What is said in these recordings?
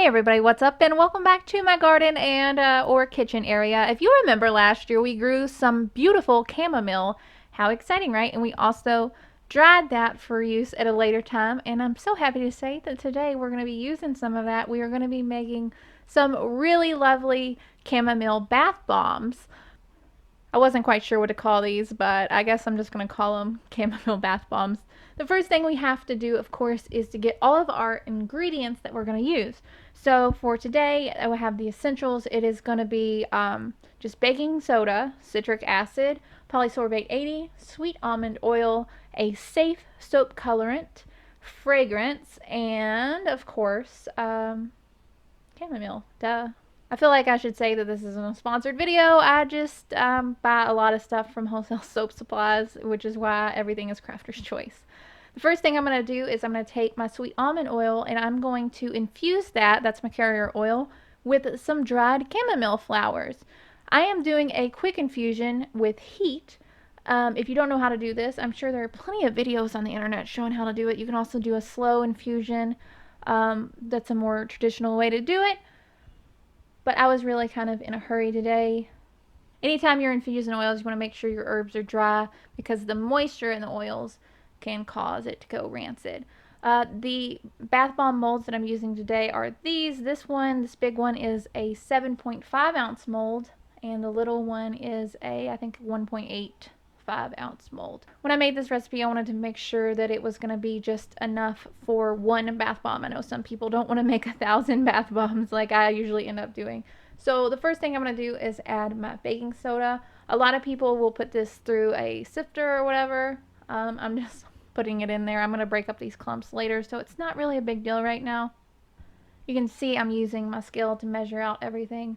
Hey everybody, what's up and welcome back to my garden and or kitchen area. If you remember last year we grew some beautiful chamomile. How exciting, right? And we also dried that for use at a later time, and I'm so happy to say that today we're going to be using some of that. We are going to be making some really lovely chamomile bath bombs. I wasn't quite sure what to call these, but I guess I'm just going to call them chamomile bath bombs. The first thing we have to do, of course, is to get all of our ingredients that we're going to use. So for today, I will have the essentials. It is going to be just baking soda, citric acid, polysorbate 80, sweet almond oil, a safe soap colorant, fragrance, and of course, chamomile. Duh. I feel like I should say that this isn't a sponsored video. I just buy a lot of stuff from wholesale soap supplies, which is why everything is crafter's choice. The first thing I'm going to do is I'm going to take my sweet almond oil and I'm going to infuse that's my carrier oil, with some dried chamomile flowers. I am doing a quick infusion with heat. If you don't know how to do this, I'm sure there are plenty of videos on the internet showing how to do it. You can also do a slow infusion. That's a more traditional way to do it. But I was really kind of in a hurry today. Anytime you're infusing oils, you want to make sure your herbs are dry because the moisture in the oils can cause it to go rancid. The bath bomb molds that I'm using today are these. This big one is a 7.5 ounce mold, and the little one is I think 1.85 ounce mold. When I made this recipe, I wanted to make sure that it was going to be just enough for one bath bomb. I know some people don't want to make 1,000 bath bombs like I usually end up doing. So the first thing I'm going to do is add my baking soda. A lot of people will put this through a sifter or whatever. I'm just putting it in there. I'm going to break up these clumps later, so it's not really a big deal right now. You can see I'm using my scale to measure out everything.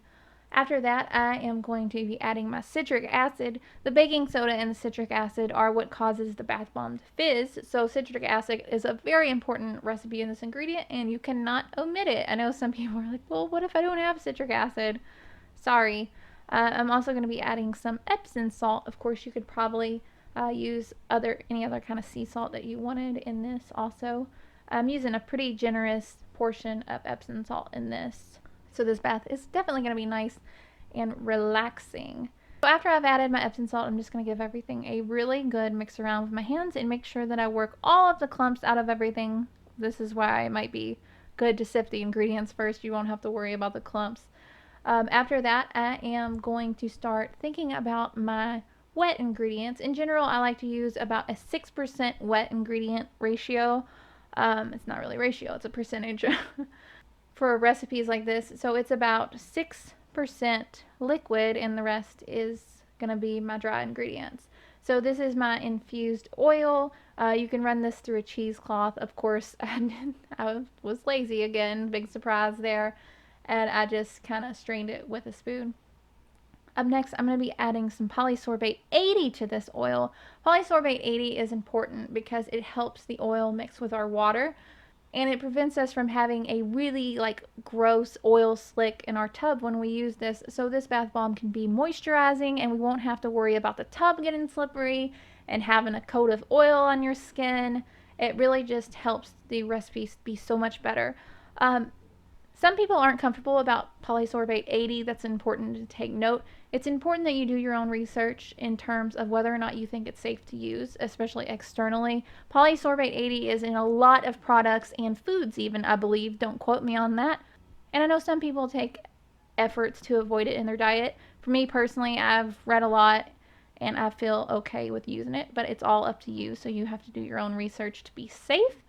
After that, I am going to be adding my citric acid. The baking soda and the citric acid are what causes the bath bomb to fizz, so citric acid is a very important recipe in this ingredient, and you cannot omit it. I know some people are like, well, what if I don't have citric acid? Sorry. I'm also going to be adding some epsom salt. Of course, you could probably use any other kind of sea salt that you wanted in this also. I'm using a pretty generous portion of epsom salt in this. So this bath is definitely going to be nice and relaxing. So after I've added my Epsom salt, I'm just going to give everything a really good mix around with my hands and make sure that I work all of the clumps out of everything. This is why it might be good to sift the ingredients first. You won't have to worry about the clumps. After that, I am going to start thinking about my wet ingredients. In general, I like to use about a 6% wet ingredient ratio. It's not really ratio, it's a percentage. For recipes like this, so it's about 6% liquid and the rest is going to be my dry ingredients. So this is my infused oil. You can run this through a cheesecloth. Of course, I was lazy again, big surprise there, and I just kind of strained it with a spoon. Up next, I'm going to be adding some Polysorbate 80 to this oil. Polysorbate 80 is important because it helps the oil mix with our water, and it prevents us from having a really gross oil slick in our tub when we use this. So this bath bomb can be moisturizing and we won't have to worry about the tub getting slippery and having a coat of oil on your skin. It really just helps the recipe be so much better. Some people aren't comfortable about Polysorbate 80. That's important to take note. It's important that you do your own research in terms of whether or not you think it's safe to use, especially externally. Polysorbate 80 is in a lot of products and foods even, I believe. Don't quote me on that. And I know some people take efforts to avoid it in their diet. For me personally, I've read a lot and I feel okay with using it, but it's all up to you, so you have to do your own research to be safe.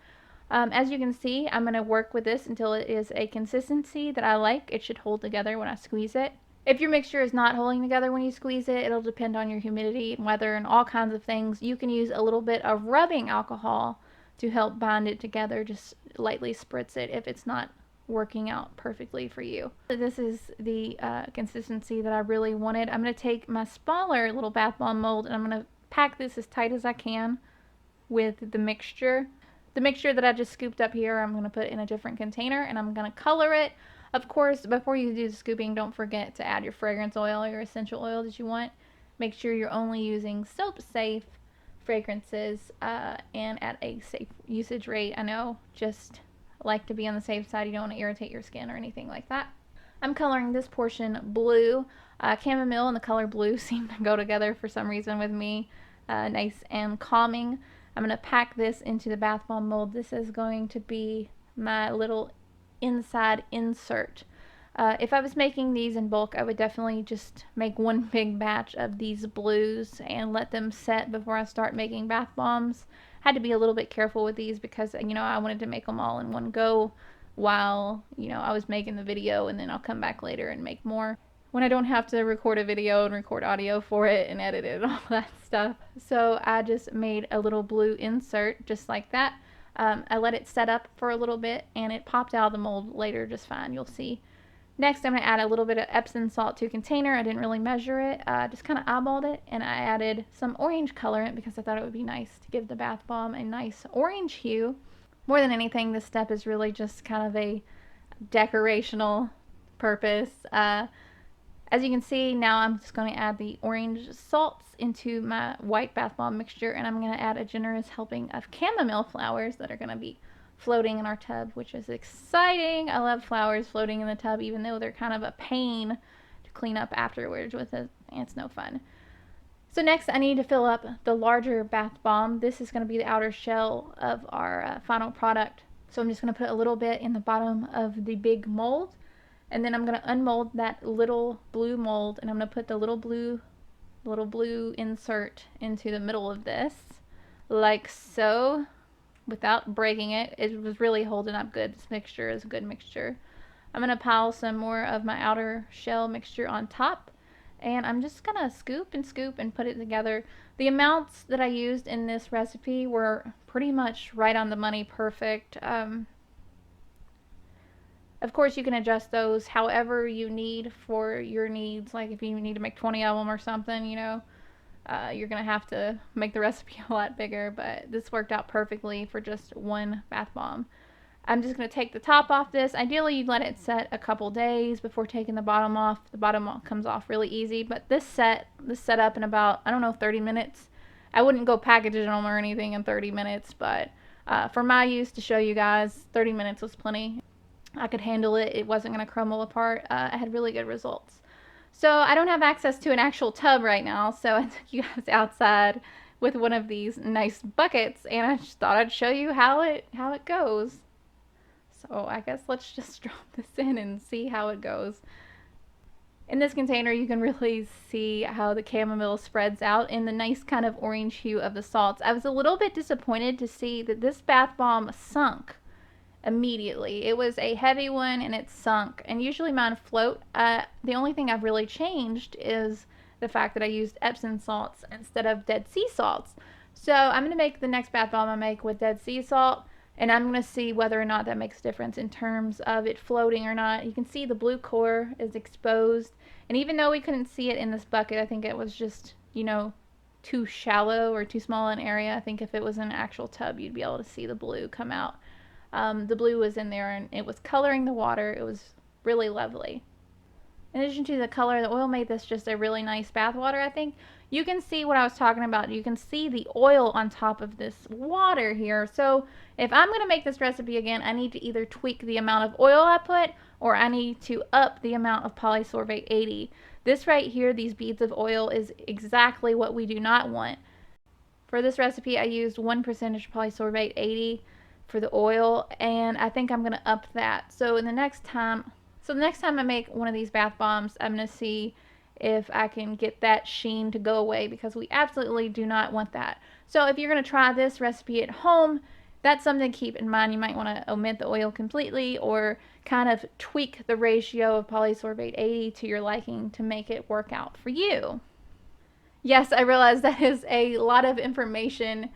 As you can see, I'm going to work with this until it is a consistency that I like. It should hold together when I squeeze it. If your mixture is not holding together when you squeeze it, it'll depend on your humidity and weather and all kinds of things. You can use a little bit of rubbing alcohol to help bind it together. Just lightly spritz it if it's not working out perfectly for you. This is the consistency that I really wanted. I'm going to take my smaller little bath bomb mold and I'm going to pack this as tight as I can with the mixture. The mixture that I just scooped up here, I'm going to put in a different container and I'm going to color it. Of course, before you do the scooping, don't forget to add your fragrance oil or your essential oil that you want. Make sure you're only using soap-safe fragrances and at a safe usage rate. I know, just like to be on the safe side. You don't want to irritate your skin or anything like that. I'm coloring this portion blue. Chamomile and the color blue seem to go together for some reason with me. Nice and calming. I'm going to pack this into the bath bomb mold. This is going to be my little inside insert. If I was making these in bulk, I would definitely just make one big batch of these blues and let them set before I start making bath bombs. Had to be a little bit careful with these because, you know, I wanted to make them all in one go while, you know, I was making the video, and then I'll come back later and make more when I don't have to record a video and record audio for it and edit it and all that stuff. So I just made a little blue insert just like that. I let it set up for a little bit and it popped out of the mold later just fine. You'll see. Next, I'm going to add a little bit of Epsom salt to a container. I didn't really measure it, just kind of eyeballed it, and I added some orange colorant because I thought it would be nice to give the bath bomb a nice orange hue. More than anything, this step is really just kind of a decorational purpose. As you can see, now I'm just going to add the orange salts into my white bath bomb mixture, and I'm going to add a generous helping of chamomile flowers that are going to be floating in our tub, which is exciting. I love flowers floating in the tub, even though they're kind of a pain to clean up afterwards with it. It's no fun. So next, I need to fill up the larger bath bomb. This is going to be the outer shell of our final product. So I'm just going to put a little bit in the bottom of the big mold, and then I'm going to unmold that little blue mold, and I'm going to put the little blue insert into the middle of this, like so, without breaking it. It was really holding up good. This mixture is a good mixture. I'm going to pile some more of my outer shell mixture on top, and I'm just going to scoop and put it together. The amounts that I used in this recipe were pretty much right on the money, perfect. Of course, you can adjust those however you need for your needs. Like if you need to make 20 of them or something, you know, you're going to have to make the recipe a lot bigger, but this worked out perfectly for just one bath bomb. I'm just going to take the top off this. Ideally, you'd let it set a couple days before taking the bottom off. The bottom comes off really easy, but this set up in about, I don't know, 30 minutes. I wouldn't go packaging them or anything in 30 minutes, but for my use to show you guys, 30 minutes was plenty. I could handle it. It wasn't going to crumble apart. I had really good results. So I don't have access to an actual tub right now, so I took you guys outside with one of these nice buckets, and I just thought I'd show you how it goes. So I guess let's just drop this in and see how it goes. In this container, you can really see how the chamomile spreads out in the nice kind of orange hue of the salts. I was a little bit disappointed to see that this bath bomb sunk immediately. It was a heavy one and it sunk, and usually mine float. The only thing I've really changed is the fact that I used Epsom salts instead of Dead Sea salts. So I'm going to make the next bath bomb I make with Dead Sea salt, and I'm going to see whether or not that makes a difference in terms of it floating or not. You can see the blue core is exposed, and even though we couldn't see it in this bucket, I think it was just, you know, too shallow or too small an area. I think if it was in an actual tub, you'd be able to see the blue come out. The blue was in there and it was coloring the water. It was really lovely. In addition to the color, the oil made this just a really nice bath water, I think. You can see what I was talking about. You can see the oil on top of this water here. So if I'm going to make this recipe again, I need to either tweak the amount of oil I put, or I need to up the amount of Polysorbate 80. This right here, these beads of oil, is exactly what we do not want. For this recipe, I used 1% Polysorbate 80 for the oil, and I think I'm going to up that. So the next time I make one of these bath bombs, I'm going to see if I can get that sheen to go away, because we absolutely do not want that. So if you're going to try this recipe at home, that's something to keep in mind. You might want to omit the oil completely, or kind of tweak the ratio of Polysorbate 80 to your liking to make it work out for you. Yes, I realize that is a lot of information,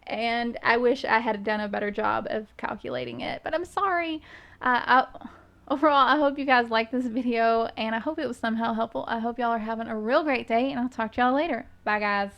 and I wish I had done a better job of calculating it, but I'm sorry. Overall, I hope you guys liked this video, and I hope it was somehow helpful. I hope y'all are having a real great day, and I'll talk to y'all later. Bye, guys.